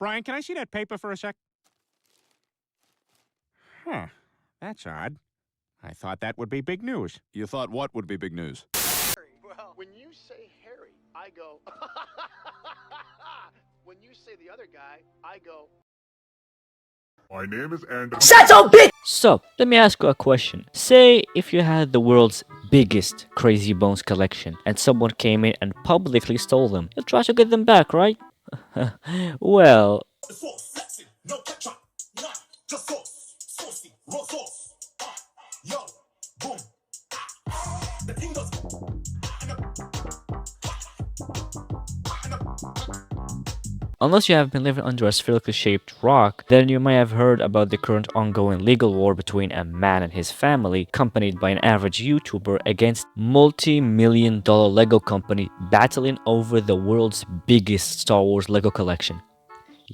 Brian, can I see that paper for a sec? Huh. That's odd. I thought that would be big news. You thought what would be big news? Well, when you say Harry, I go. When you say the other guy, I go. My name is Andrew. Shut up, bitch! So, let me ask you a question. Say if you had the world's biggest Crazy Bones collection and someone came in and publicly stole them. You'll try to get them back, right? Well, No ketchup, nah, just sauce, saucy, raw sauce. Yo, boom. The thing goes. unless you have been living under a spherically shaped rock, then you might have heard about the current ongoing legal war between a man and his family, accompanied by an average YouTuber, against multi-million-dollar Lego company battling over the world's biggest Star Wars Lego collection.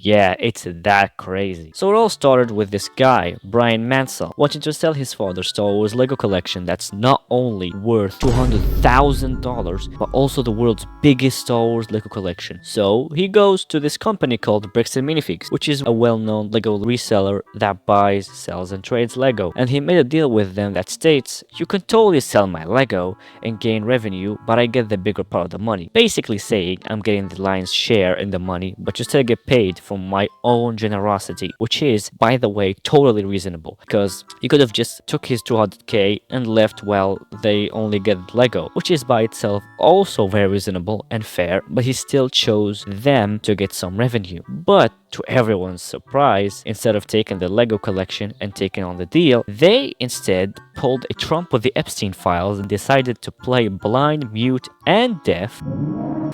Yeah, it's that crazy. So it all started with this guy, Brian Mansell, wanting to sell his father's Star Wars Lego collection that's not only worth $200,000, but also the world's biggest Star Wars Lego collection. So he goes to this company called Bricks and Minifigs, which is a well-known Lego reseller that buys, sells, and trades Lego. And he made a deal with them that states, you can totally sell my Lego and gain revenue, but I get the bigger part of the money. Basically saying, I'm getting the lion's share in the money, but you still get paid from my own generosity, which is, by the way, totally reasonable, because he could have just took his 200k and left while they only get Lego, which is by itself also very reasonable and fair, but he still chose them to get some revenue. But to everyone's surprise, instead of taking the Lego collection and taking on the deal, they instead pulled a trump with the Epstein files and decided to play blind, mute, and deaf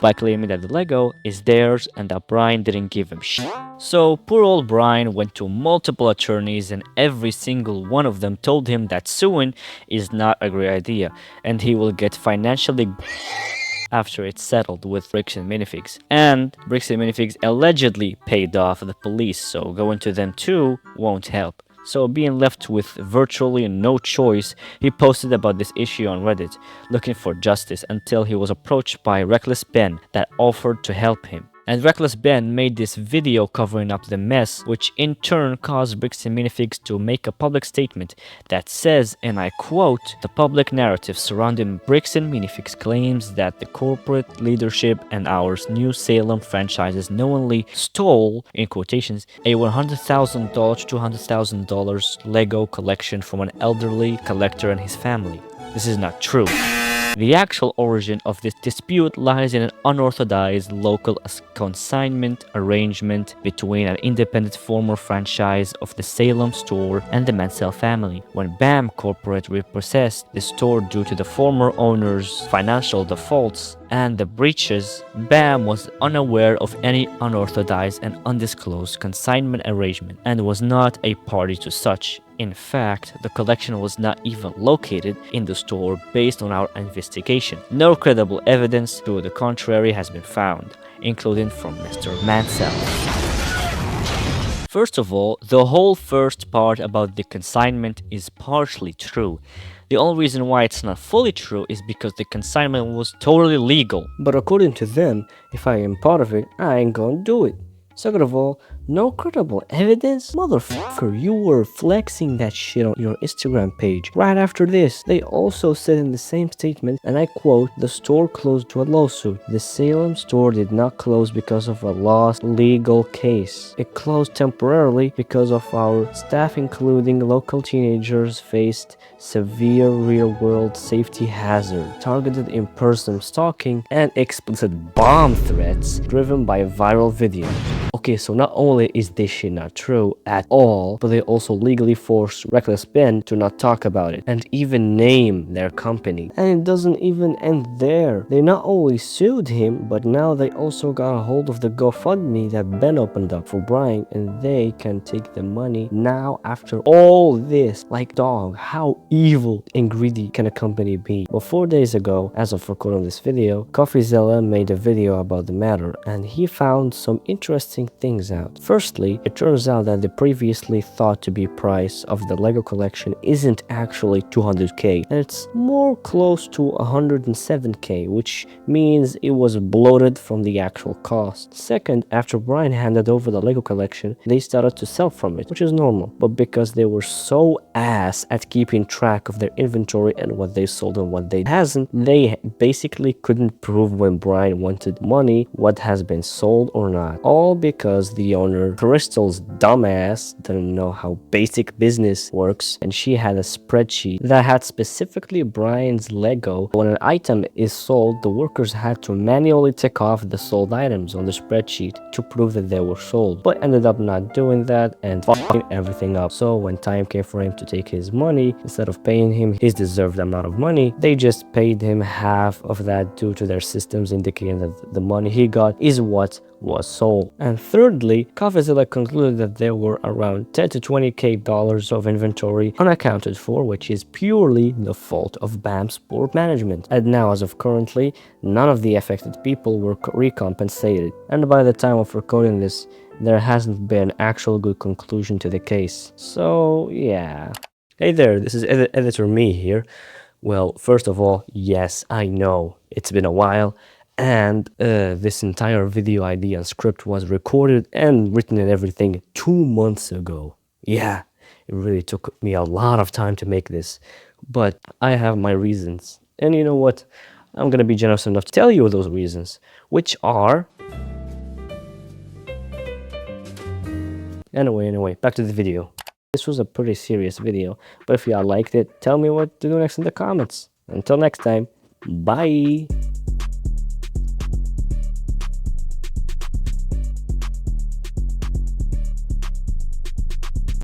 by claiming that the Lego is theirs and that Brian didn't give him shit. So poor old Brian went to multiple attorneys and every single one of them told him that suing is not a great idea and he will get financially after it's settled with Bricks and Minifigs. And Bricks and Minifigs allegedly paid off the police, so going to them too won't help. So being left with virtually no choice, he posted about this issue on Reddit, looking for justice until he was approached by Reckless Ben that offered to help him. And Reckless Ben made this video covering up the mess, which in turn caused Bricks and Minifigs to make a public statement that says, and I quote, the public narrative surrounding Bricks and Minifigs claims that the corporate leadership and our New Salem franchises knowingly stole, in quotations, a $100,000 to $200,000 Lego collection from an elderly collector and his family. This is not true. The actual origin of this dispute lies in an unorthodox local consignment arrangement between an independent former franchise of the Salem store and the Mansell family. When BAM Corporate repossessed the store due to the former owner's financial defaults and the breaches, BAM was unaware of any unorthodox and undisclosed consignment arrangement and was not a party to such. In fact, the collection was not even located in the store based on our investigation. No credible evidence to the contrary has been found, including from Mr. Mansell. First of all, the whole first part about the consignment is partially true. The only reason why it's not fully true is because the consignment was totally legal. But according to them, if I am part of it, I ain't gonna do it. Second of all, no credible evidence? Motherfucker, you were flexing that shit on your Instagram page. Right after this, they also said in the same statement, and I quote, the store closed to a lawsuit. The Salem store did not close because of a lost legal case. It closed temporarily because of our staff, including local teenagers, faced severe real-world safety hazard, targeted in-person stalking, and explicit bomb threats driven by viral video. Okay, so not only is this shit not true at all, but they also legally forced Reckless Ben to not talk about it and even name their company. And it doesn't even end there. They not only sued him, but now they also got a hold of the GoFundMe that Ben opened up for Brian, and they can take the money now after all this. Like, dog, how evil and greedy can a company be? Well, 4 days ago, as of recording this video, CoffeeZilla made a video about the matter, and he found some interesting things out. Firstly, it turns out that the previously thought to be price of the Lego collection isn't actually 200k, and it's more close to 107k, which means it was bloated from the actual cost. Second, after Brian handed over the Lego collection, they started to sell from it, which is normal, but because they were so ass at keeping track of their inventory and what they sold and what they hasn't, they basically couldn't prove when Brian wanted money what has been sold or not. All because the owner, Crystal's dumbass, didn't know how basic business works, and she had a spreadsheet that had specifically Brian's Lego. When an item is sold, the workers had to manually tick off the sold items on the spreadsheet to prove that they were sold, but ended up not doing that and fucking everything up. So when time came for him to take his money, instead of paying him his deserved amount of money, they just paid him half of that due to their systems indicating that the money he got is what was sold. And thirdly, Coffeezilla concluded that there were around 10 to 20k dollars of inventory unaccounted for, which is purely the fault of BAM's poor management. And now, as of currently, none of the affected people were recompensated. And by the time of recording this, there hasn't been an actual good conclusion to the case. So yeah. Hey there, this is Editor Me here. Well, first of all, yes, I know it's been a while, and this entire video idea and script was recorded and written and everything 2 months ago. Yeah, it really took me a lot of time to make this, but I have my reasons. And you know what? I'm gonna be generous enough to tell you those reasons, which are... Anyway, back to the video. This was a pretty serious video, but if y'all liked it, tell me what to do next in the comments. Until next time, bye!